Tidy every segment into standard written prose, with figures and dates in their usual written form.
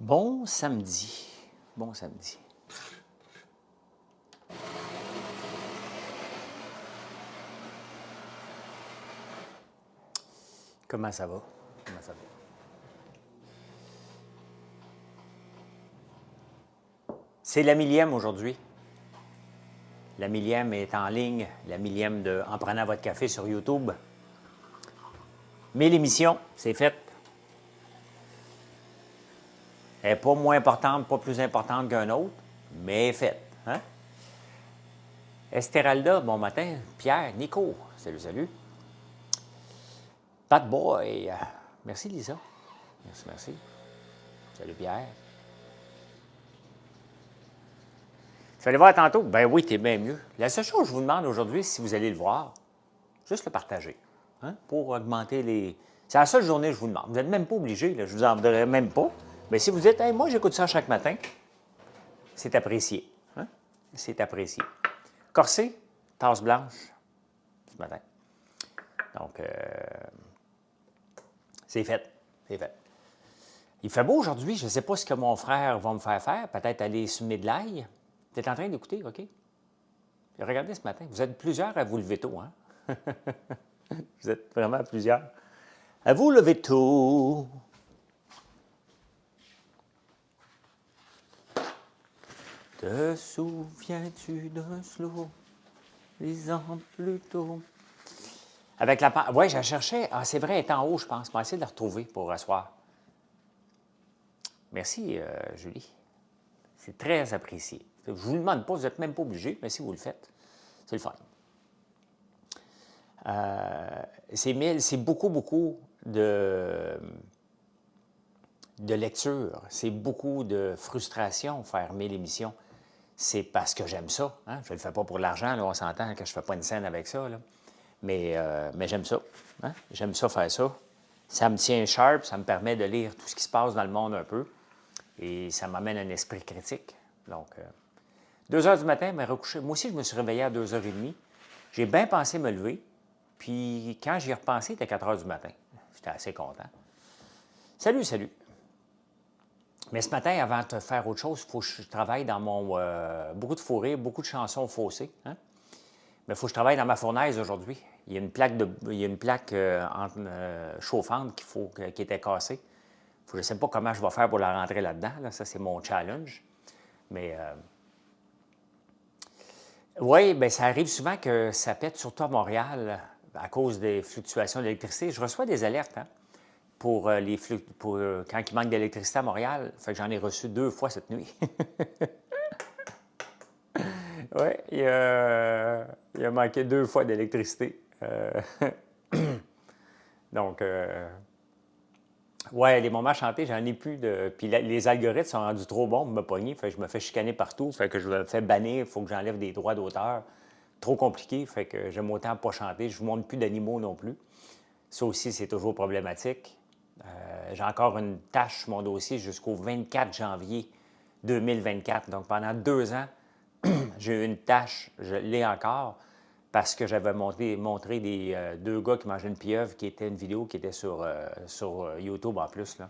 Bon samedi. Bon samedi. Comment ça va? Comment ça va? C'est la millième aujourd'hui. La millième est en ligne. La millième de En prenant votre café sur YouTube. 1000 émissions, c'est fait. Elle n'est pas moins importante, pas plus importante qu'un autre, mais elle est faite. Hein? Esmeralda, bon matin. Pierre, Nico, salut, salut. Pat Boy, merci Lisa. Merci, merci. Salut Pierre. Tu vas aller voir tantôt? Ben oui, t'es bien mieux. La seule chose que je vous demande aujourd'hui, si vous allez le voir, juste le partager. Hein, pour augmenter les. C'est la seule journée que je vous demande. Vous n'êtes même pas obligé, là, je vous en voudrais même pas. Mais si vous dites, hey, moi, j'écoute ça chaque matin, c'est apprécié. Hein? C'est apprécié. Corset, tasse blanche, ce matin. Donc, c'est fait. C'est fait. Il fait beau aujourd'hui. Je ne sais pas ce que mon frère va me faire faire. Peut-être aller semer de l'ail. Tu es en train d'écouter, OK? Regardez ce matin. Vous êtes plusieurs à vous lever tôt, hein? Vous êtes vraiment plusieurs. À vous lever tôt. Te souviens-tu d'un slow 10 ans plus tôt? Avec la... Oui, je la cherchais. Ah, c'est vrai, elle est en haut, je pense. Je vais essayer de la retrouver pour asseoir. Merci, Julie. C'est très apprécié. Je ne vous le demande pas, vous n'êtes même pas obligé, mais si vous le faites, c'est le fun. C'est beaucoup de lecture. C'est beaucoup de frustration faire 1000 émissions. C'est parce que j'aime ça. Hein? Je ne le fais pas pour l'argent, là, on s'entend que je ne fais pas une scène avec ça. Là. Mais j'aime ça. Hein? J'aime ça faire ça. Ça me tient sharp, ça me permet de lire tout ce qui se passe dans le monde un peu. Et ça m'amène un esprit critique. Donc, 2 heures du matin, me recoucher. Moi aussi, je me suis réveillé à 2h30. J'ai bien pensé me lever. Puis, quand j'y ai repensé, il était 4 heures du matin. J'étais assez content. Salut, salut. Mais ce matin, avant de faire autre chose, il faut que je travaille dans mon... beaucoup de fou rire, beaucoup de chansons faussées. Hein? Mais il faut que je travaille dans ma fournaise aujourd'hui. Il y a une plaque chauffante qui était cassée. Je ne sais pas comment je vais faire pour la rentrer là-dedans. Là. Ça, c'est mon challenge. Mais oui, bien, ça arrive souvent que ça pète, surtout à Montréal, à cause des fluctuations d'électricité. Je reçois des alertes pour quand il manque d'électricité à Montréal. Fait que j'en ai reçu 2 fois cette nuit. Oui, il a manqué 2 fois d'électricité. Donc, ouais, les moments chantés, j'en ai plus de. Puis les algorithmes sont rendus trop bons pour me pogner. Fait que je me fais chicaner partout. Fait que je me fais bannir. Il faut que j'enlève des droits d'auteur. Trop compliqué. Fait que j'aime autant pas chanter. Je ne vous montre plus d'animaux non plus. Ça aussi, c'est toujours problématique. J'ai encore une tâche sur mon dossier jusqu'au 24 janvier 2024. Donc, pendant 2 ans, j'ai eu une tâche, je l'ai encore, parce que j'avais montré des 2 gars qui mangeaient une pieuvre, qui était une vidéo qui était sur YouTube en plus. Là.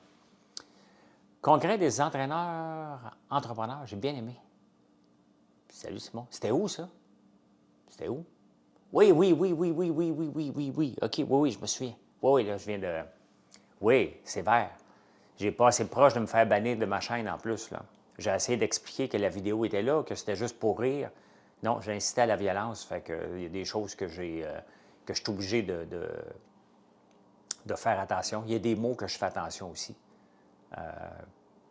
Congrès des entraîneurs entrepreneurs, j'ai bien aimé. Salut Simon. C'était où ça? C'était où? Oui, oui, oui, oui, oui, oui, oui, oui, oui, oui. OK, oui, oui, je me souviens. Oui, oui, là, je viens de... Oui, c'est vert. J'ai pas assez proche de me faire bannir de ma chaîne en plus, là. J'ai essayé d'expliquer que la vidéo était là, que c'était juste pour rire. Non, j'ai incité à la violence. Fait que il y a des choses que que je suis obligé de faire attention. Il y a des mots que je fais attention aussi.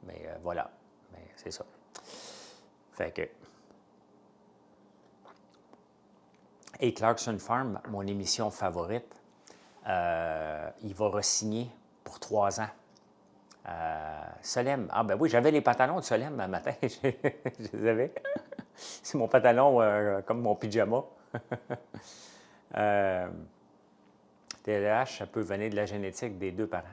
Mais voilà. Mais c'est ça. Fait que. Et Clarkson Farm, mon émission favorite, il va re-signer pour 3 ans. Solem. Ah ben oui, j'avais les pantalons de Solem un matin. Je les avais. C'est mon pantalon comme mon pyjama. TDAH, ça peut venir de la génétique des 2 parents.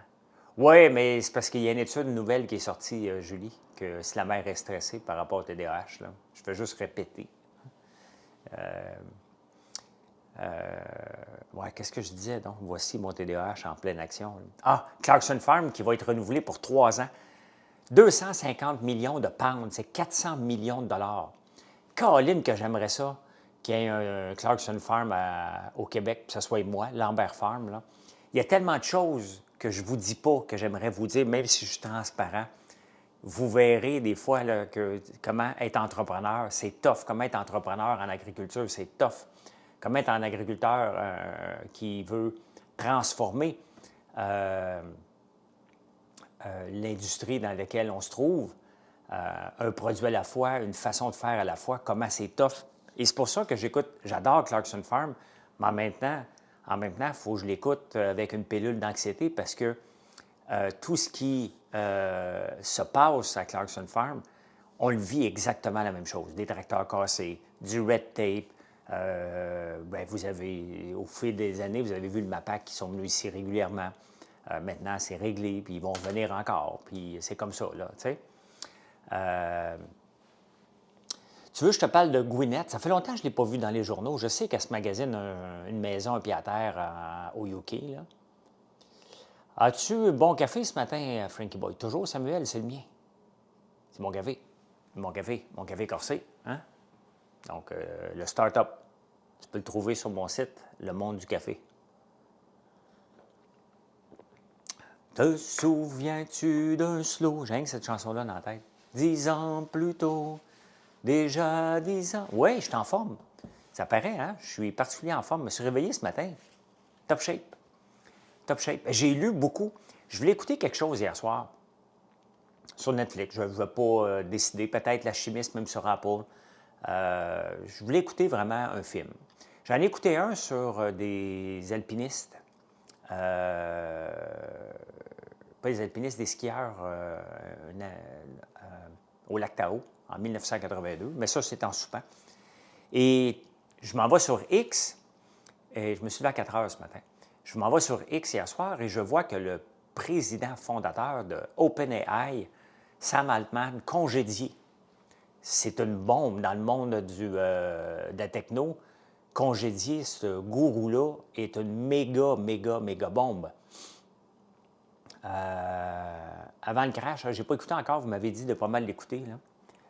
Oui, mais c'est parce qu'il y a une étude nouvelle qui est sortie, Julie, que si la mère est stressée par rapport au TDAH, là, je fais juste répéter. Ouais, qu'est-ce que je disais donc? Voici mon TDAH en pleine action. Ah, Clarkson Farm qui va être renouvelé pour 3 ans. 250 millions de pounds, c'est 400 millions de dollars. Caroline, que j'aimerais ça, qu'il y ait un Clarkson Farm au Québec, que ce soit moi, Lambert Farm. Là. Il y a tellement de choses que je ne vous dis pas, que j'aimerais vous dire, même si je suis transparent. Vous verrez des fois là, comment être entrepreneur, c'est tough. Comment être entrepreneur en agriculture, c'est tough. Comment être un agriculteur qui veut transformer l'industrie dans laquelle on se trouve, un produit à la fois, une façon de faire à la fois, comment c'est tough. Et c'est pour ça que j'adore Clarkson Farm, mais en même temps, il faut que je l'écoute avec une pilule d'anxiété parce que tout ce qui se passe à Clarkson Farm, on le vit exactement la même chose. Des tracteurs cassés, du red tape. Vous avez, au fil des années, vous avez vu le MAPAC qui sont venus ici régulièrement. Maintenant, c'est réglé, puis ils vont venir encore. Puis c'est comme ça, là, tu sais. Tu veux que je te parle de Gwyneth? Ça fait longtemps que je ne l'ai pas vu dans les journaux. Je sais qu'elle se magasine une maison, un pied à terre au UK, là. As-tu un bon café ce matin, Frankie Boy? Toujours, Samuel, c'est le mien. C'est mon café. Mon café corsé. Hein? Donc, le start-up. Tu peux le trouver sur mon site, Le Monde du Café. Te souviens-tu d'un slow? J'ai rien que cette chanson-là dans la tête. 10 ans plus tôt, déjà 10 ans. Oui, je suis en forme. Ça paraît, hein? Je suis particulièrement en forme. Je me suis réveillé ce matin. Top shape. Top shape. J'ai lu beaucoup. Je voulais écouter quelque chose hier soir sur Netflix. Je ne vais pas décider. Peut-être La Chimiste, même sur Apple. Je voulais écouter vraiment un film. J'en ai écouté un sur des alpinistes. Pas des alpinistes, des skieurs au lac Tahoe en 1982. Mais ça, c'est en soupant. Et je m'en vais sur X. Et je me suis levé à 4 heures ce matin. Je m'en vais sur X hier soir et je vois que le président fondateur de OpenAI, Sam Altman, congédié. C'est une bombe dans le monde de la techno. Congédier ce gourou-là est une méga bombe. Avant le crash, je n'ai pas écouté encore, vous m'avez dit de pas mal l'écouter.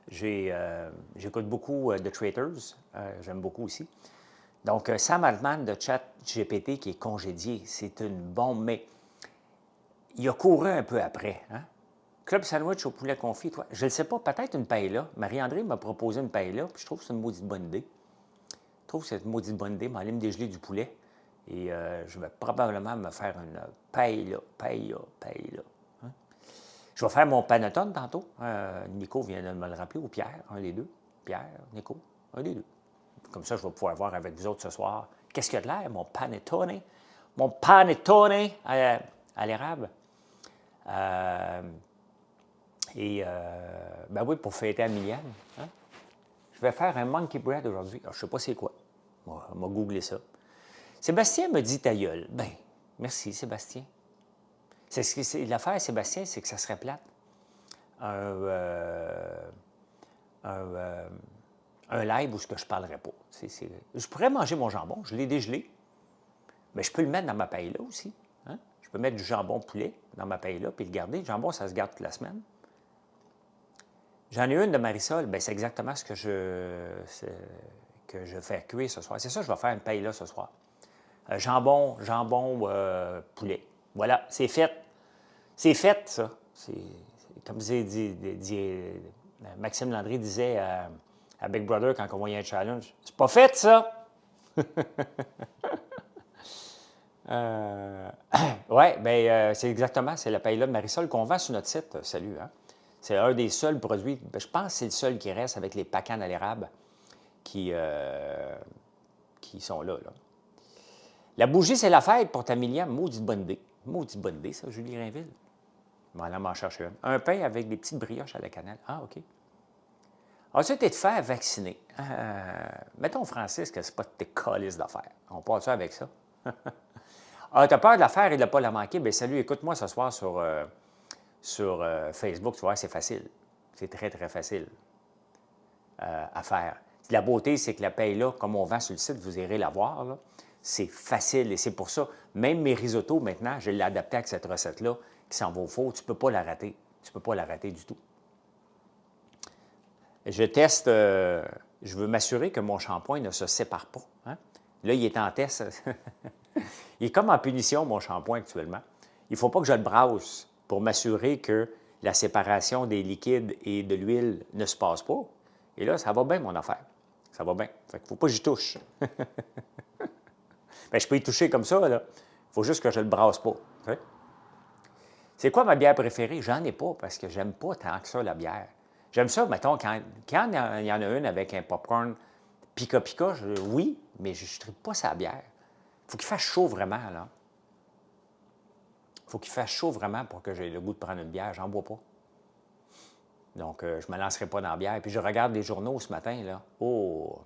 J'écoute beaucoup de Traitors, j'aime beaucoup aussi. Donc, Sam Altman de ChatGPT qui est congédié, c'est une bombe, mais il a couru un peu après. Hein? Club sandwich au poulet confit, toi. Je ne sais pas, peut-être une paella. Marie-André m'a proposé une paella, puis je trouve que c'est une maudite bonne idée. Je trouve que c'est une maudite bonne idée, m'aller me dégeler du poulet. Et je vais probablement me faire une paella. Hein? Je vais faire mon panettone tantôt. Nico vient de me le rappeler, ou Pierre, un des deux. Pierre, Nico, un des deux. Comme ça, je vais pouvoir voir avec vous autres ce soir. Qu'est-ce qu'il y a de l'air, mon panettone? Mon panettone à l'érable. Ben oui, pour fêter à Miliane. Hein? Je vais faire un monkey bread aujourd'hui. Alors, je ne sais pas c'est quoi. On va googler ça. Sébastien me dit ta gueule. Ben, merci, Sébastien. L'affaire, Sébastien, c'est que ça serait plate. Un live où je ne parlerais pas. Je pourrais manger mon jambon, je l'ai dégelé, mais je peux le mettre dans ma paella aussi. Hein? Je peux mettre du jambon poulet dans ma paella puis le garder. Le jambon, ça se garde toute la semaine. J'en ai une de Marisol, bien, c'est exactement ce que je fais cuire ce soir. C'est ça, je vais faire une paella ce soir. Jambon, poulet. Voilà, c'est fait. C'est fait, ça. Comme Maxime Landry disait à Big Brother quand on voyait un challenge. C'est pas fait, ça! Oui, bien, c'est exactement, c'est la paella de Marisol qu'on vend sur notre site. Salut, hein? C'est un des seuls produits, je pense que c'est le seul qui reste avec les pacanes à l'érable qui sont là. La bougie, c'est la fête pour ta millième. Maudite bonne idée. Maudite bonne idée, ça, Julie Rainville. On va aller m'en chercher une. Un pain avec des petites brioches à la cannelle. Ah, OK. Ensuite, tu es de faire vacciner. Mettons, Francis, que ce n'est pas tes calices d'affaires. On part ça avec ça. Tu as peur de la faire et de ne pas la manquer? Bien, salut, écoute-moi ce soir sur Facebook. Tu vois, c'est facile. C'est très, très facile à faire. La beauté, c'est que la paye-là, comme on vend sur le site, vous irez la voir, là, c'est facile. Et c'est pour ça, même mes risottos, maintenant, je l'ai adapté avec cette recette-là, qui s'en va au four. Tu ne peux pas la rater. Tu ne peux pas la rater du tout. Je teste, je veux m'assurer que mon shampoing ne se sépare pas. Hein? Là, il est en test. Il est comme en punition, mon shampoing, actuellement. Il ne faut pas que je le brasse pour m'assurer que la séparation des liquides et de l'huile ne se passe pas. Et là, ça va bien, mon affaire. Ça va bien. Fait qu'il ne faut pas que j'y touche. Bien, je peux y toucher comme ça, là. Il faut juste que je ne le brasse pas. Okay? C'est quoi ma bière préférée? J'en ai pas parce que j'aime pas tant que ça, la bière. J'aime ça, mettons, quand il y en a une avec un popcorn pica-pica, oui, mais je ne tripe pas sa bière. Il faut qu'il fasse chaud vraiment, là. Il faut qu'il fasse chaud vraiment pour que j'aie le goût de prendre une bière. J'en bois pas. Donc, je ne me lancerai pas dans la bière. Puis je regarde les journaux ce matin, là. Oh!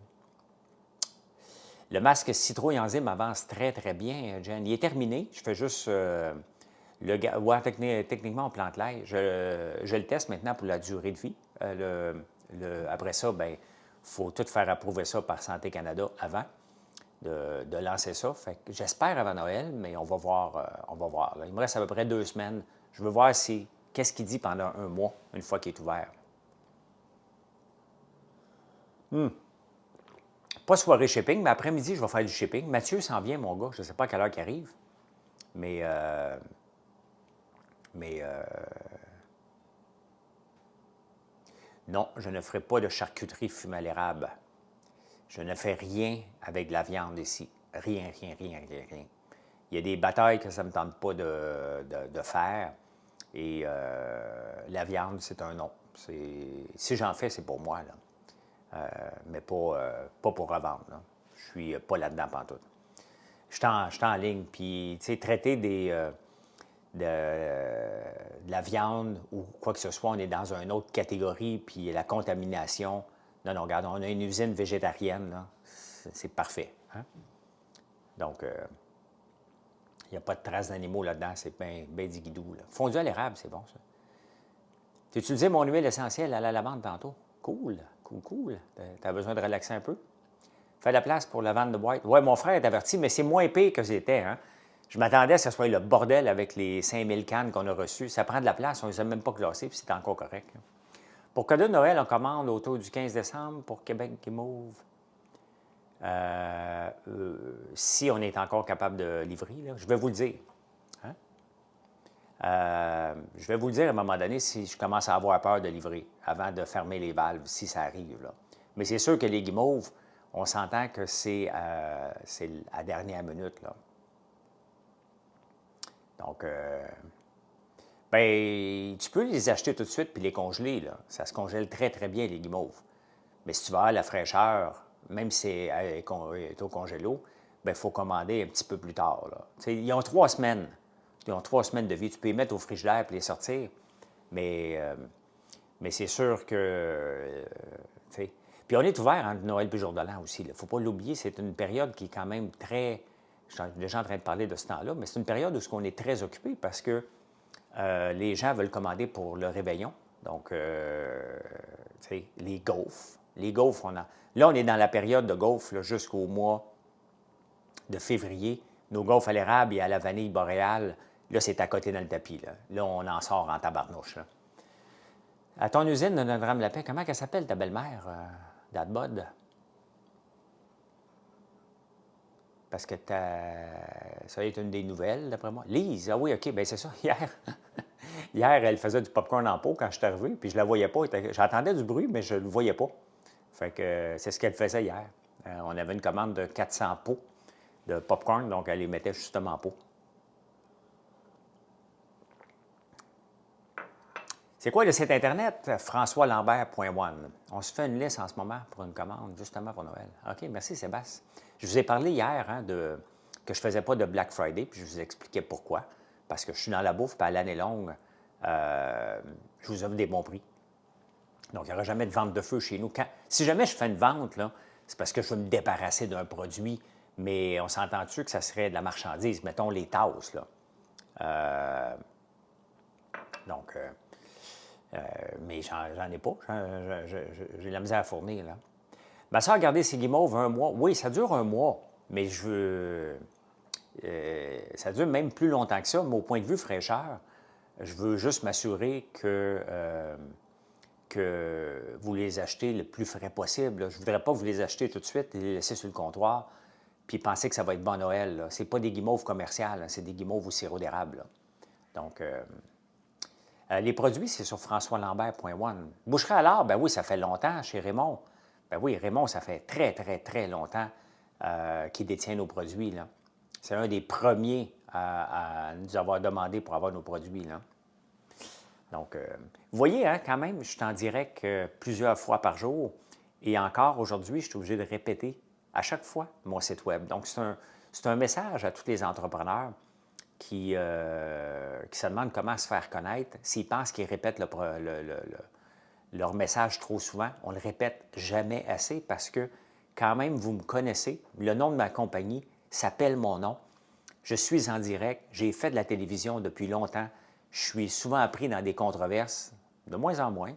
Le masque citrouille enzyme avance très, très bien, Jen. Il est terminé. Je fais juste ouais, techniquement, on plante l'ail. Je le teste maintenant pour la durée de vie. Après ça, bien, il faut tout faire approuver ça par Santé Canada avant de lancer ça. Fait que j'espère avant Noël, mais on va voir. On va voir. Là. Il me reste à peu près 2 semaines. Je veux voir qu'est-ce qu'il dit pendant 1 mois, une fois qu'il est ouvert. Pas soirée shipping, mais après-midi, je vais faire du shipping. Mathieu s'en vient, mon gars. Je ne sais pas à quelle heure il arrive. Mais non, je ne ferai pas de charcuterie fumée à l'érable. Je ne fais rien avec de la viande ici. Rien, rien, rien, rien, rien. Il y a des batailles que ça ne me tente pas de faire. Et la viande, c'est un non. Si j'en fais, c'est pour moi, là. Mais pas pour revendre. Là. Je suis pas là-dedans pantoute. Je suis en ligne, puis, tu sais, traiter de la viande ou quoi que ce soit, on est dans une autre catégorie, puis la contamination. Non, non, regarde, on a une usine végétarienne, là. C'est parfait. Hein? Donc, il n'y a pas de traces d'animaux là-dedans, c'est bien du guidou. Là. Fondu à l'érable, c'est bon, ça. Tu as utilisé mon huile essentielle à la lavande tantôt? Cool, cool, cool. Tu as besoin de relaxer un peu? Fais la place pour la vente de boîte. Oui, mon frère est averti, mais c'est moins pire que c'était. Hein? Je m'attendais à ce que ce soit le bordel avec les 5000 cannes qu'on a reçues. Ça prend de la place, on ne les a même pas classées, puis c'est encore correct. Hein. Pour cadeau de Noël, on commande autour du 15 décembre pour Québec qui Move. Si on est encore capable de livrer, là, je vais vous le dire. Hein? Je vais vous le dire à un moment donné si je commence à avoir peur de livrer avant de fermer les valves, si ça arrive. Là. Mais c'est sûr que les guimauves, on s'entend que c'est à dernière minute. Là. Donc, bien, tu peux les acheter tout de suite puis les congeler. Là. Ça se congèle très, très bien, les guimauves. Mais si tu veux avoir la fraîcheur, même si c'est au congélo, bien, il faut commander un petit peu plus tard. Là. Ils ont 3 semaines. Ils ont 3 semaines de vie. Tu peux les mettre au frigidaire et les sortir. Mais c'est sûr que... Puis on est ouvert entre Noël et Jour de l'An aussi. Il ne faut pas l'oublier, c'est une période qui est quand même très... Je suis déjà en train de parler de ce temps-là, mais c'est une période où on est très occupé parce que les gens veulent commander pour le réveillon. Donc, les gaufres. Les gaufres, là, on est dans la période de gaufres jusqu'au mois de février. Nos gaufres à l'érable et à la vanille boréale, là, c'est à côté dans le tapis. Là on en sort en tabarnouche. Là. À ton usine de Notre-Dame-la-Paix, comment elle s'appelle, ta belle-mère, Dadbod? Parce que ça est une des nouvelles, d'après moi. Lise, ah oui, OK, bien c'est ça. Hier, elle faisait du popcorn en pot quand je suis arrivé, puis je la voyais pas. J'entendais du bruit, mais je ne le voyais pas. Fait que c'est ce qu'elle faisait hier. On avait une commande de 400 pots de popcorn, donc elle les mettait justement en pot. C'est quoi le site Internet? FrançoisLambert.one. On se fait une liste en ce moment pour une commande, justement pour Noël. OK, merci Sébastien. Je vous ai parlé hier que je ne faisais pas de Black Friday, puis je vous expliquais pourquoi. Parce que je suis dans la bouffe, puis à l'année longue, je vous offre des bons prix. Donc, il n'y aura jamais de vente de feu chez nous. Si jamais je fais une vente, là, c'est parce que je veux me débarrasser d'un produit, mais on s'entend-tu que ça serait de la marchandise? Mettons les tasses, là. Mais j'en ai pas. J'ai de la misère à fournir, là. Ma soeur a gardé ses guimauves 1 mois. Oui, ça dure 1 mois, mais ça dure même plus longtemps que ça. Mais au point de vue fraîcheur, Je veux juste m'assurer que vous les achetez le plus frais possible. Je ne voudrais pas vous les acheter tout de suite et les laisser sur le comptoir puis penser que ça va être bon Noël. Ce n'est pas des guimauves commerciales, c'est des guimauves au sirop d'érable. Là. Donc, les produits, c'est sur françoislambert.one. Boucherie à l'art, ben oui, ça fait longtemps chez Raymond. Ben oui, Raymond, ça fait très, très, très longtemps qu'il détient nos produits. Là. C'est un des premiers à nous avoir demandé pour avoir nos produits. Là. Donc, vous voyez, hein, quand même, je suis en direct plusieurs fois par jour. Et encore aujourd'hui, je suis obligé de répéter à chaque fois mon site Web. Donc, c'est un message à tous les entrepreneurs qui se demandent comment se faire connaître. S'ils pensent qu'ils répètent leur message trop souvent, on ne le répète jamais assez parce que quand même, vous me connaissez. Le nom de ma compagnie s'appelle mon nom. Je suis en direct. J'ai fait de la télévision depuis longtemps. Je suis souvent pris dans des controverses, de moins en moins,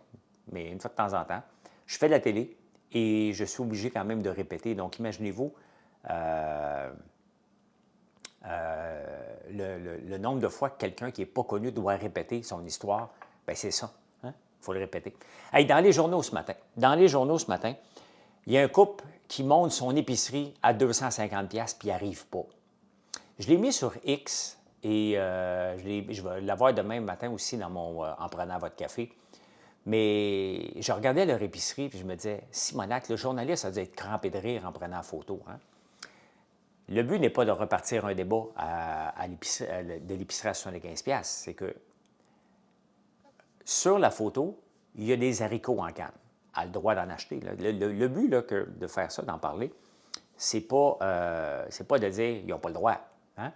mais une fois de temps en temps. Je fais de la télé et je suis obligé quand même de répéter. Donc, imaginez-vous le nombre de fois que quelqu'un qui n'est pas connu doit répéter son histoire. Bien, c'est ça. Il faut le répéter. Hey, dans les journaux ce matin, il y a un couple qui monte son épicerie à 250$ puis il n'y arrive pas. Je l'ai mis sur X et je vais l'avoir demain matin aussi en prenant votre café. Mais je regardais leur épicerie et je me disais, Simonac, le journaliste a dû être crampé de rire en prenant la photo. Hein? Le but n'est pas de repartir un débat de l'épicerie à 75$. C'est que sur la photo, il y a des haricots en canne. Elle a le droit d'en acheter. Là. Le but là, de faire ça, d'en parler, c'est pas de dire ils n'ont pas le droit. Hein?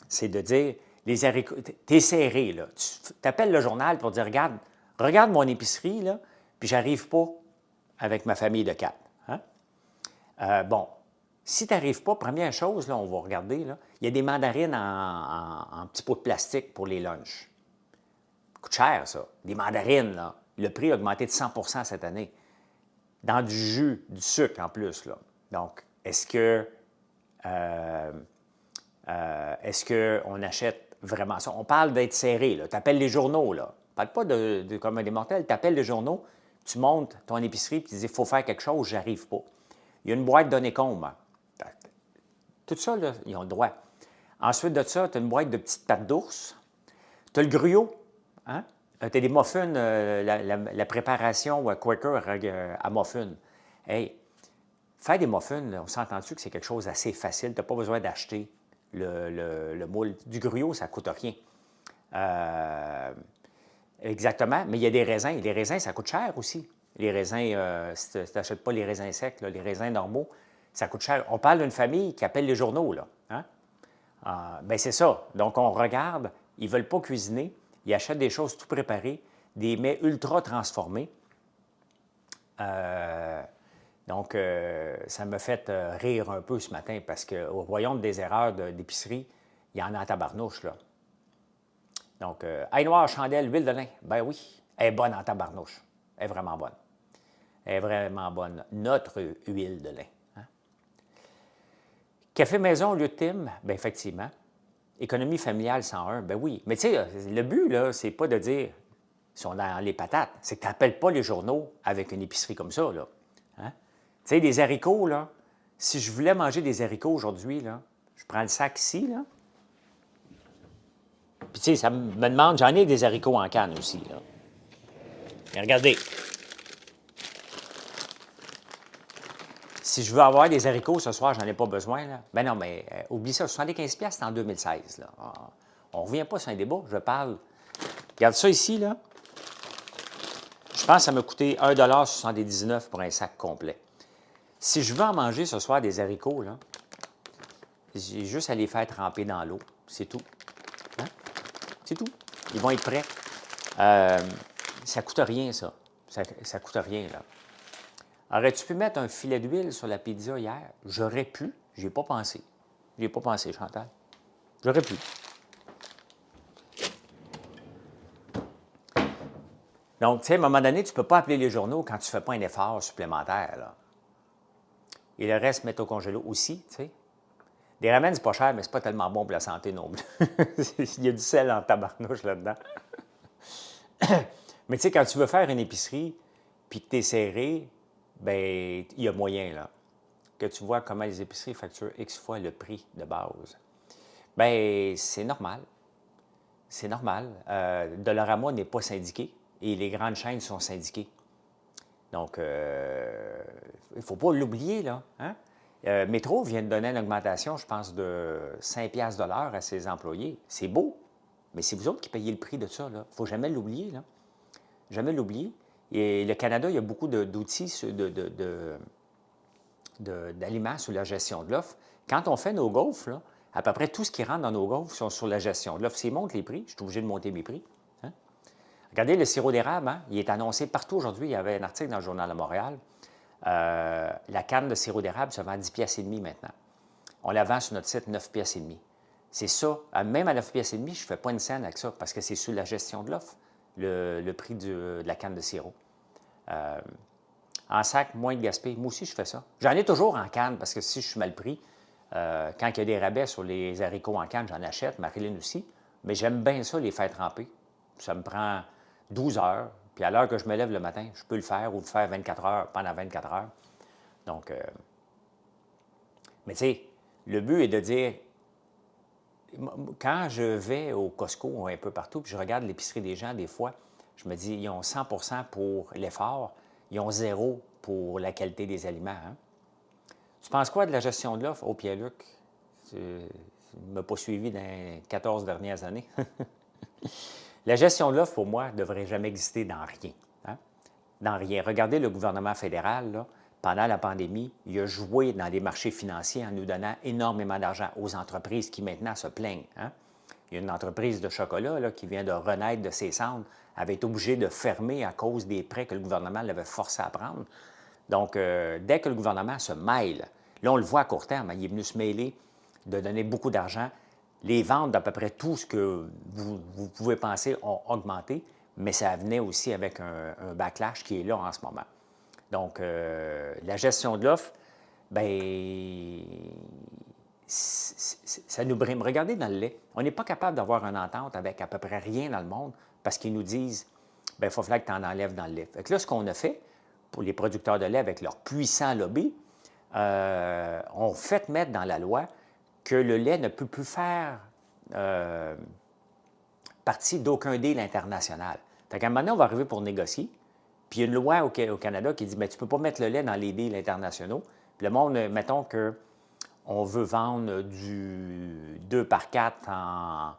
C'est de dire les haricots. T'es serré, là. Tu appelles le journal pour dire regarde mon épicerie, là, puis j'arrive pas avec ma famille de 4. Hein? Bon, si tu n'arrives pas, première chose, là, on va regarder, là, il y a des mandarines en petits pots de plastique pour les lunchs. Ça coûte cher, ça. Des mandarines, là. Le prix a augmenté de 100% cette année. Dans du jus, du sucre en plus, là. Donc, est-ce qu'on achète vraiment ça? On parle d'être serré, là. Tu appelles les journaux, là. Parle pas de comme des mortels. Tu appelles les journaux, tu montes ton épicerie, puis tu dis, il faut faire quelque chose, j'arrive pas. Il y a une boîte d'Honeycomb. Tout ça, là, ils ont le droit. Ensuite de ça, tu as une boîte de petites pattes d'ours. Tu as le gruau. Hein? Tu as des muffins, la préparation Quaker à muffins. Hey, faire des muffins, là, on s'entend-tu que c'est quelque chose d'assez facile? Tu n'as pas besoin d'acheter le moule. Du gruau, ça ne coûte rien. Exactement, mais il y a des raisins. Et les raisins, ça coûte cher aussi. Les raisins, si tu n'achètes pas les raisins secs, là, les raisins normaux, ça coûte cher. On parle d'une famille qui appelle les journaux, là. Hein? Bien, c'est ça. Donc, on regarde, ils ne veulent pas cuisiner, ils achètent des choses tout préparées, des mets ultra transformés. Donc, ça me fait rire un peu ce matin parce qu'au royaume des erreurs d'épicerie, il y en a en tabarnouche, là. Donc, ail noir, chandelle, huile de lin. Ben oui, elle est bonne en tabarnouche. Elle est vraiment bonne. Elle est vraiment bonne. Notre huile de lin. Hein? Café maison au lieu de Tim, bien effectivement. Économie familiale 101, ben oui. Mais tu sais, le but, là, c'est pas de dire, si on a les patates, c'est que tu n'appelles pas les journaux avec une épicerie comme ça, là. Hein? Tu sais, des haricots, là, si je voulais manger des haricots aujourd'hui, là, je prends le sac ici, là. Puis, tu sais, ça me demande, j'en ai des haricots en canne aussi, là. Mais regardez. Si je veux avoir des haricots ce soir, j'en ai pas besoin, là. Ben non, mais oublie ça, 75$, c'est en 2016, là. On ne revient pas sur un débat, je parle. Regarde ça ici, là. Je pense que ça m'a coûté 1,79$ pour un sac complet. Si je veux en manger ce soir des haricots, là, j'ai juste à les faire tremper dans l'eau. C'est tout. Hein? C'est tout. Ils vont être prêts. Ça ne coûte rien, ça. Ça ne coûte rien, là. Aurais-tu pu mettre un filet d'huile sur la pizza hier? J'aurais pu. J'y ai pas pensé. J'y ai pas pensé, Chantal. J'aurais pu. Donc, tu sais, à un moment donné, tu ne peux pas appeler les journaux quand tu ne fais pas un effort supplémentaire, là. Et le reste, mettre au congélo aussi, tu sais. Des ramen, c'est pas cher, mais c'est pas tellement bon pour la santé non plus. Il y a du sel en tabarnouche là-dedans. Mais tu sais, quand tu veux faire une épicerie, puis que tu es serré, bien, il y a moyen, là. Que tu vois comment les épiceries facturent X fois le prix de base. Bien, c'est normal. C'est normal. Dollarama n'est pas syndiqué et les grandes chaînes sont syndiquées. Donc, il ne faut pas l'oublier, là. Hein? Métro vient de donner une augmentation, je pense, de 5 piastres de l'heure à ses employés. C'est beau, mais c'est vous autres qui payez le prix de ça. Il ne faut jamais l'oublier, là. Jamais l'oublier. Et le Canada, il y a beaucoup d'outils d'aliments sur la gestion de l'offre. Quand on fait nos gaufres, là, à peu près tout ce qui rentre dans nos gaufres sont sur la gestion de l'offre. S'ils montent les prix, je suis obligé de monter mes prix. Hein? Regardez le sirop d'érable, hein? Il est annoncé partout aujourd'hui. Il y avait un article dans le Journal de Montréal. La canne de sirop d'érable se vend à 10 piastres et demi maintenant. On la vend sur notre site 9 piastres et demi. C'est ça. Même à 9 piastres et demi, je ne fais pas une scène avec ça parce que c'est sur la gestion de l'offre, le prix de la canne de sirop. En sac, moins de gaspille. Moi aussi, je fais ça. J'en ai toujours en canne parce que si je suis mal pris, quand il y a des rabais sur les haricots en canne, j'en achète. Marilyn aussi. Mais j'aime bien ça, les faire tremper. Ça me prend 12 heures. Puis à l'heure que je me lève le matin, je peux le faire ou le faire 24 heures pendant 24 heures. Donc, mais tu sais, le but est de dire, quand je vais au Costco ou un peu partout, puis je regarde l'épicerie des gens, des fois, je me dis, ils ont 100 pour l'effort, ils ont 0 pour la qualité des aliments. Hein? Tu penses quoi de la gestion de l'offre? Oh, Pierre-Luc, tu ne m'as pas suivi dans les 14 dernières années. La gestion de l'offre, pour moi, ne devrait jamais exister dans rien. Hein? Dans rien. Regardez le gouvernement fédéral, là, pendant la pandémie, il a joué dans les marchés financiers en nous donnant énormément d'argent aux entreprises qui maintenant se plaignent. Hein? Il y a une entreprise de chocolat là, qui vient de renaître de ses cendres, avait été obligée de fermer à cause des prêts que le gouvernement l'avait forcé à prendre. Donc, dès que le gouvernement se mêle, là, on le voit à court terme, hein, il est venu se mêler de donner beaucoup d'argent. Les ventes d'à peu près tout ce que vous pouvez penser ont augmenté, mais ça venait aussi avec un backlash qui est là en ce moment. Donc, la gestion de l'offre, bien, ça nous brime. Regardez dans le lait. On n'est pas capable d'avoir une entente avec à peu près rien dans le monde parce qu'ils nous disent, bien, il faut falloir que tu en enlèves dans le lait. Fait que là, ce qu'on a fait pour les producteurs de lait avec leur puissant lobby, on fait mettre dans la loi que le lait ne peut plus faire partie d'aucun deal international. Fait qu'à un moment donné, on va arriver pour négocier. Puis il y a une loi au Canada qui dit, bien, tu ne peux pas mettre le lait dans les deals internationaux. Puis le monde, mettons qu'on veut vendre du 2 par 4 en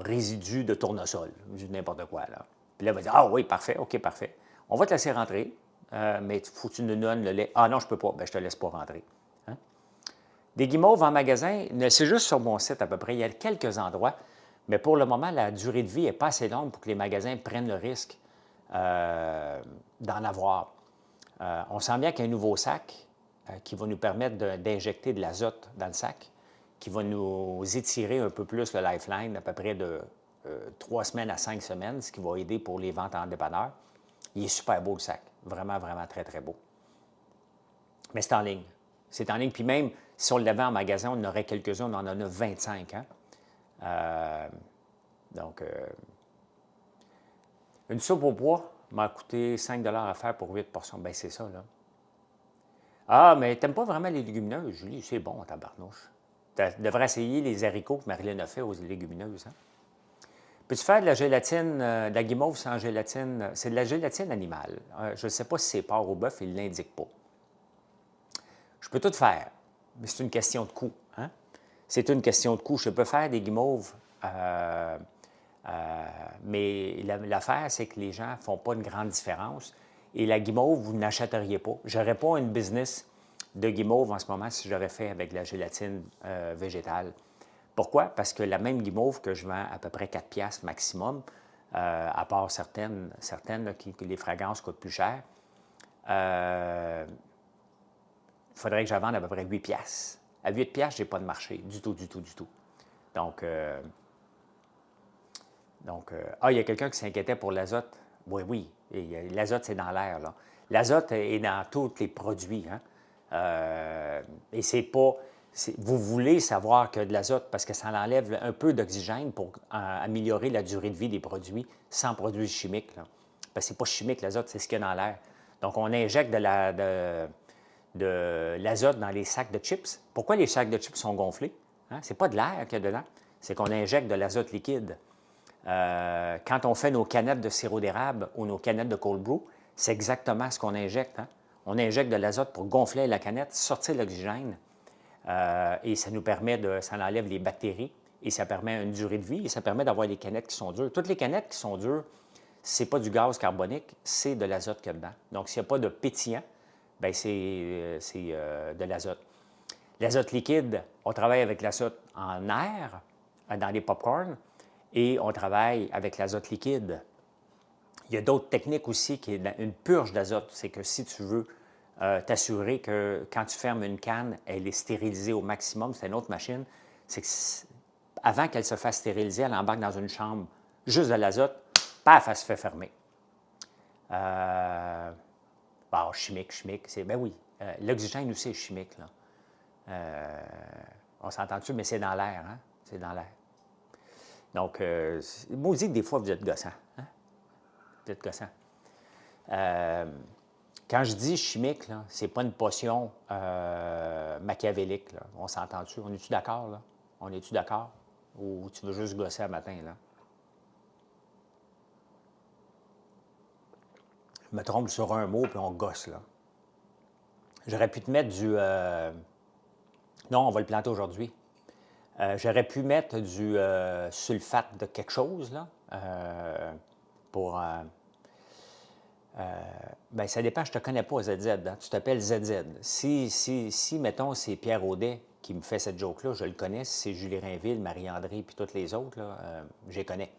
résidu de tournesol, n'importe quoi. Là. Puis là, on va dire, ah oui, parfait, OK, parfait. On va te laisser rentrer, mais il faut que tu nous donnes le lait. Ah non, je ne peux pas. Bien, je ne te laisse pas rentrer. Hein? Des guimauves en magasin, c'est juste sur mon site à peu près. Il y a quelques endroits, mais pour le moment, la durée de vie n'est pas assez longue pour que les magasins prennent le risque d'en avoir. On sent bien qu'il y a un nouveau sac qui va nous permettre d'injecter de l'azote dans le sac, qui va nous étirer un peu plus le lifeline, à peu près de 3 semaines à 5 semaines, ce qui va aider pour les ventes en dépanneur. Il est super beau, le sac. Vraiment, vraiment très, très beau. Mais c'est en ligne. C'est en ligne. Puis même, si on l'avait en magasin, on en aurait quelques-uns. On en a 25. Hein? Donc, une soupe au pois m'a coûté 5 à faire pour 8 portions. Bien, c'est ça, là. Ah, mais t'aimes pas vraiment les légumineuses, Julie? C'est bon, tabarnouche. Tu devrais essayer les haricots que Marilyn a fait aux légumineuses. Hein? Peux-tu faire de la gélatine, de la guimauve sans gélatine? C'est de la gélatine animale. Je ne sais pas si c'est porc ou bœuf, il ne l'indique pas. Je peux tout faire, mais c'est une question de coût. Hein? C'est une question de coût. Je peux faire des guimauves, mais l'affaire, c'est que les gens ne font pas une grande différence. Et la guimauve, vous n'achèteriez pas. Je n'aurais pas une business de guimauve en ce moment si j'aurais fait avec de la gélatine végétale. Pourquoi? Parce que la même guimauve que je vends à peu près 4 piastres maximum, à part certaines là, que les fragrances coûtent plus cher, il faudrait que je la vende à peu près 8 piastres. À 8 piastres, je n'ai pas de marché, du tout, du tout, du tout. Donc, il y a quelqu'un qui s'inquiétait pour l'azote. Oui, oui, l'azote, c'est dans l'air, là. L'azote est dans tous les produits, hein? Et c'est pas... Vous voulez savoir que de l'azote parce que ça enlève un peu d'oxygène pour améliorer la durée de vie des produits sans produits chimiques. Là. Parce que ce n'est pas chimique, l'azote, c'est ce qu'il y a dans l'air. Donc, on injecte de l'azote dans les sacs de chips. Pourquoi les sacs de chips sont gonflés? Hein? Ce n'est pas de l'air qu'il y a dedans, c'est qu'on injecte de l'azote liquide. Quand on fait nos canettes de sirop d'érable ou nos canettes de cold brew, c'est exactement ce qu'on injecte. Hein? On injecte de l'azote pour gonfler la canette, sortir l'oxygène, et ça nous permet ça enlève les bactéries, et ça permet une durée de vie, et ça permet d'avoir des canettes qui sont dures. Toutes les canettes qui sont dures, ce n'est pas du gaz carbonique, c'est de l'azote qu'il y a dedans. Donc, s'il n'y a pas de pétillant, bien, c'est de l'azote. L'azote liquide, on travaille avec l'azote en air, dans les pop-corns, et on travaille avec l'azote liquide. Il y a d'autres techniques aussi, qui est une purge d'azote. C'est que si tu veux t'assurer que quand tu fermes une canne, elle est stérilisée au maximum, c'est une autre machine, c'est que avant qu'elle se fasse stériliser, elle embarque dans une chambre juste de l'azote, paf, elle se fait fermer. Bon, chimique, ben oui, l'oxygène aussi est chimique, là. On s'entend-tu, mais c'est dans l'air, hein? C'est dans l'air. Donc, maudit que des fois, vous êtes gossant. Hein? Vous êtes gossant. Quand je dis chimique, ce n'est pas une potion machiavélique. Là. On s'entend-tu? On est-tu d'accord, là? On est-tu d'accord? Ou tu veux juste gosser un matin, là? Je me trompe sur un mot, puis on gosse, là. J'aurais pu te mettre du... Non, on va le planter aujourd'hui. J'aurais pu mettre du sulfate de quelque chose, là, pour... bien, ça dépend, je ne te connais pas, ZZ. Hein? Tu t'appelles ZZ. Si, mettons, c'est Pierre Audet qui me fait cette joke-là, je le connais. Si c'est Julie Rainville, Marie-André, puis toutes les autres, là, je les connais.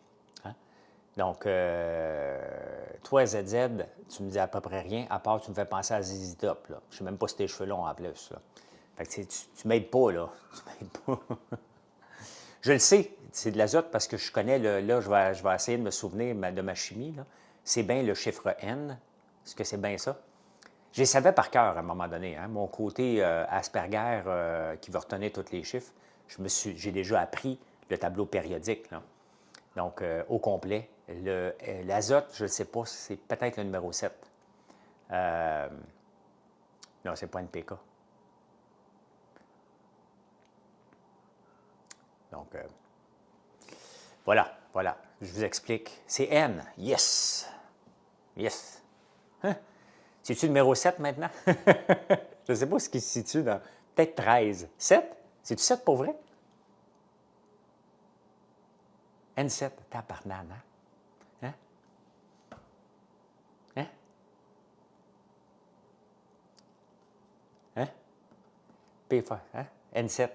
Hein? Donc, toi, ZZ, tu me dis à peu près rien, à part tu me fais penser à ZZ Top. Là. Je ne sais même pas si tes cheveux longs en plus. Là. Fait que, tu m'aides pas, là. Tu m'aides pas. Je le sais, c'est de l'azote parce que je connais, là, je vais essayer de me souvenir de ma chimie. C'est bien le chiffre N. Est-ce que c'est bien ça? Je les savais par cœur à un moment donné. Hein? Mon côté Asperger qui veut retenir tous les chiffres, j'ai déjà appris le tableau périodique. Là. Donc, au complet. L'azote, je ne sais pas, c'est peut-être le numéro 7. Non, c'est pas NPK. Donc, voilà, je vous explique. C'est N, yes, yes. Hein? C'est-tu le numéro 7 maintenant? Je ne sais pas ce qui se situe dans... Peut-être 13. 7? C'est-tu 7 pour vrai? N7, tabarnane, hein? Hein? Hein? Hein? P4, hein? N7.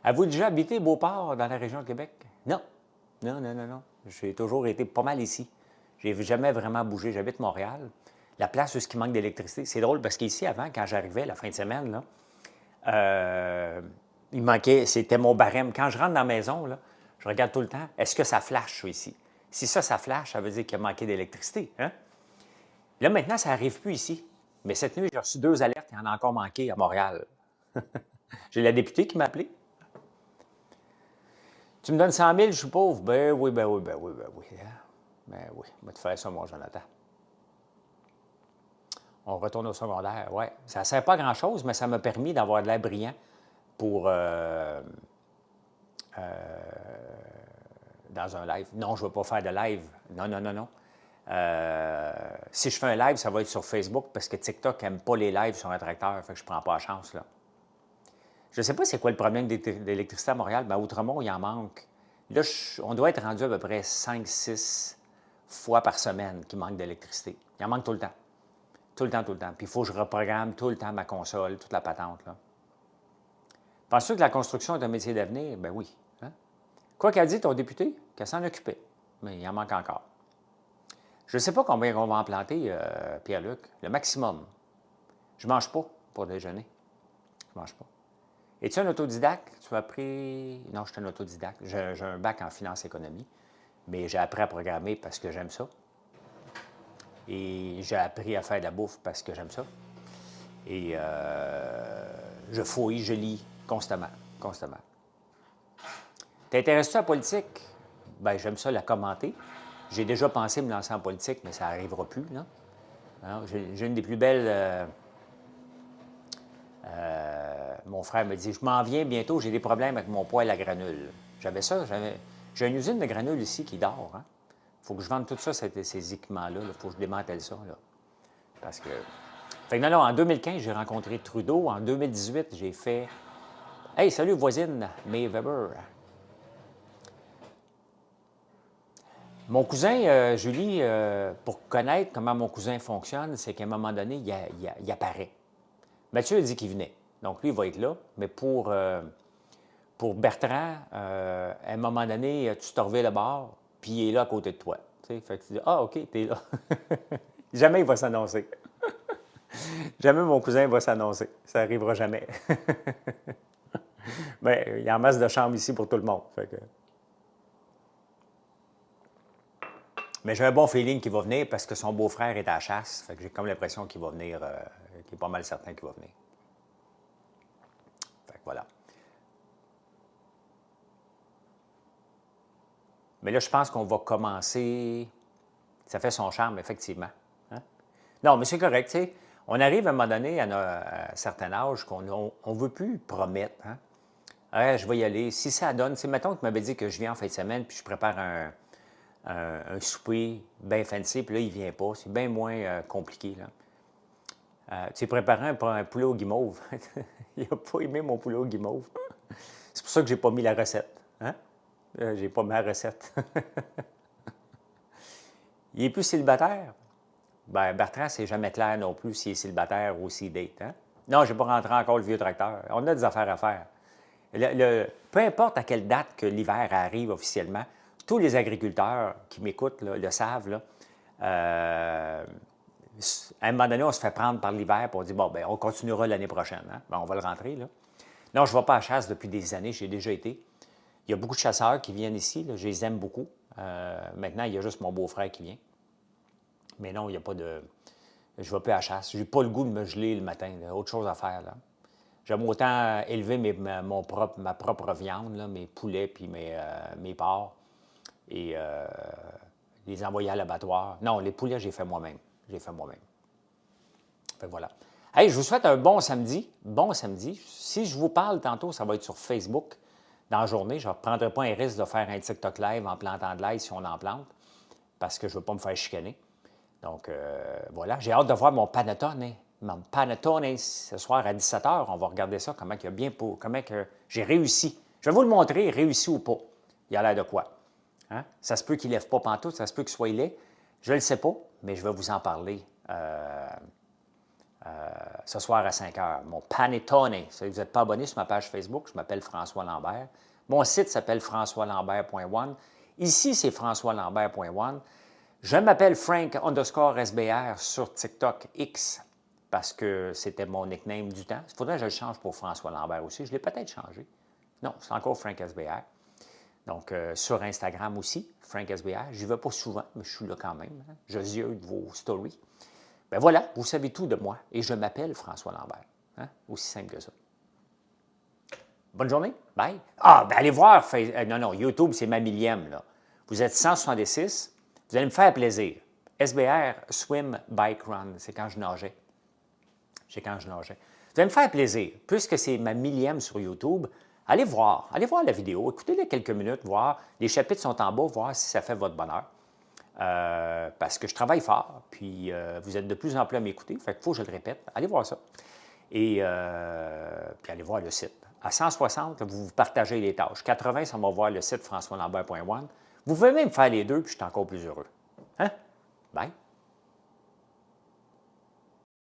Avez-vous déjà habité Beauport dans la région de Québec? Non. Non. J'ai toujours été pas mal ici. Je n'ai jamais vraiment bougé. J'habite Montréal. La place où il manque d'électricité. C'est drôle parce qu'ici, avant, quand j'arrivais la fin de semaine, là, il manquait, c'était mon barème. Quand je rentre dans la maison, là, je regarde tout le temps, est-ce que ça flash ici? Si ça flash, ça veut dire qu'il a manqué d'électricité. Hein? Là, maintenant, ça n'arrive plus ici. Mais cette nuit, j'ai reçu 2 alertes, il y en a encore manqué à Montréal. J'ai la députée qui m'a appelé. Tu me donnes 100 000, je suis pauvre. Ben oui. Ben oui, on va te faire ça, mon Jonathan. On retourne au secondaire, oui. Ça ne sert pas à grand-chose, mais ça m'a permis d'avoir de l'air brillant pour... dans un live. Non, je ne veux pas faire de live. Non. Si je fais un live, ça va être sur Facebook parce que TikTok n'aime pas les lives sur un tracteur, fait que je ne prends pas la chance, là. Je ne sais pas c'est quoi le problème d'électricité à Montréal, mais à Outremont, il en manque. Là, on doit être rendu à peu près 5-6 fois par semaine qu'il manque d'électricité. Il en manque tout le temps. Tout le temps. Puis il faut que je reprogramme tout le temps ma console, toute la patente, là. Penses-tu que la construction est un métier d'avenir? Ben oui. Hein? Quoi qu'a dit ton député? Qu'elle s'en occupait. Mais il en manque encore. Je ne sais pas combien on va en planter, Pierre-Luc. Le maximum. Je ne mange pas pour déjeuner. Je ne mange pas. Es-tu un autodidacte? Tu as appris... Non, je suis un autodidacte. J'ai un bac en finance-économie, mais j'ai appris à programmer parce que j'aime ça. Et j'ai appris à faire de la bouffe parce que j'aime ça. Et je fouille, je lis. constamment, constamment. T'intéresses-tu à la politique? Bien, j'aime ça la commenter. J'ai déjà pensé me lancer en politique, mais ça n'arrivera plus, là. J'ai une des plus belles... mon frère me dit, je m'en viens bientôt, j'ai des problèmes avec mon poêle à granules. J'avais ça, j'ai une usine de granules ici qui dort. Il faut que je vende tout ça, ces équipements-là. Il faut que je démantèle ça. Là. Parce que... Fait que non, en 2015, j'ai rencontré Trudeau. En 2018, j'ai fait « Hey, salut voisine, May Weber. » Mon cousin, Julie, pour connaître comment mon cousin fonctionne, c'est qu'à un moment donné, il apparaît. Mathieu a dit qu'il venait. Donc, lui, il va être là. Mais pour Bertrand, à un moment donné, tu te reviens le bord, puis il est là à côté de toi. Fait que tu dis, ah, OK, t'es là. Jamais il va s'annoncer. Jamais mon cousin va s'annoncer. Ça n'arrivera jamais. Mais il y a en masse de chambres ici pour tout le monde. Fait que... Mais j'ai un bon feeling qu'il va venir parce que son beau-frère est à la chasse. Fait que j'ai comme l'impression qu'il va venir, qu'il est pas mal certain qu'il va venir. Fait que voilà. Mais là, je pense qu'on va commencer. Ça fait son charme, effectivement. Hein? Non, mais c'est correct, tu sais. On arrive à un moment donné, à un certain âge, qu'on ne veut plus promettre. Hein? Ah, je vais y aller. Si ça donne, tu sais, mettons que tu m'avais dit que je viens en fin de semaine, puis je prépare un souper bien fancy, puis là, il ne vient pas. C'est bien moins compliqué, là. Tu sais, préparer un poulet au guimauve. Il n'a pas aimé mon poulet au guimauve. C'est pour ça que je n'ai pas mis la recette. Hein? J'ai pas mis la recette. Il est plus célibataire? Bien, Bertrand, c'est jamais clair non plus s'il est célibataire ou s'il date. Hein? Non, je n'ai pas rentré encore le vieux tracteur. On a des affaires à faire. Peu importe à quelle date que l'hiver arrive officiellement, tous les agriculteurs qui m'écoutent là, le savent, là, à un moment donné, on se fait prendre par l'hiver et on dit, bon, bien, on continuera l'année prochaine. Hein? Ben, on va le rentrer. Là. Non, je ne vais pas à la chasse depuis des années, j'ai déjà été. Il y a beaucoup de chasseurs qui viennent ici, là, je les aime beaucoup. Maintenant, il y a juste mon beau-frère qui vient. Mais non, il n'y a pas de... Je ne vais plus à la chasse. Je n'ai pas le goût de me geler le matin. Il y a autre chose à faire. Là. J'aime autant élever ma propre viande, là, mes poulets puis mes porcs, et les envoyer à l'abattoir. Non, les poulets, j'ai fait moi-même. Fait que voilà. Hey, je vous souhaite un bon samedi. Bon samedi. Si je vous parle tantôt, ça va être sur Facebook. Dans la journée, je ne prendrai pas un risque de faire un TikTok live en plantant de l'ail si on en plante, parce que je ne veux pas me faire chicaner. Donc, voilà. J'ai hâte de voir mon panettone. Mon panettone ce soir à 17h. On va regarder ça, comment que j'ai réussi. Je vais vous le montrer, réussi ou pas. Il a l'air de quoi? Hein? Ça se peut qu'il ne lève pas pantoute, ça se peut qu'il soit laid. Je ne le sais pas, mais je vais vous en parler ce soir à 5h. Mon panettone. Si vous n'êtes pas abonné sur ma page Facebook, je m'appelle François Lambert. Mon site s'appelle françoislambert.one. Ici, c'est françoislambert.one. Je m'appelle Frank_SBR sur TikTok X parce que c'était mon nickname du temps. Il faudrait que je le change pour François Lambert aussi. Je l'ai peut-être changé. Non, c'est encore FrankSBR. Donc, sur Instagram aussi, FrankSBR. Je n'y vais pas souvent, mais je suis là quand même. Hein? Je ziote vos stories. Ben voilà, vous savez tout de moi et je m'appelle François Lambert. Hein? Aussi simple que ça. Bonne journée. Bye. Ah, ben allez voir. Non, YouTube, c'est ma millième. Là. Vous êtes 166. Vous allez me faire plaisir. SBR Swim Bike Run, c'est quand je nageais. Vous allez me faire plaisir. Puisque c'est ma millième sur YouTube, allez voir la vidéo, écoutez-la quelques minutes, voir. Les chapitres sont en bas, voir si ça fait votre bonheur. Parce que je travaille fort, puis vous êtes de plus en plus à m'écouter, fait qu'il faut que je le répète. Allez voir ça. Et puis allez voir le site. À 160, vous partagez les tâches. 80, ça va voir le site françoislambert.one. Vous pouvez même faire les deux, puis je suis encore plus heureux. Hein? Bye!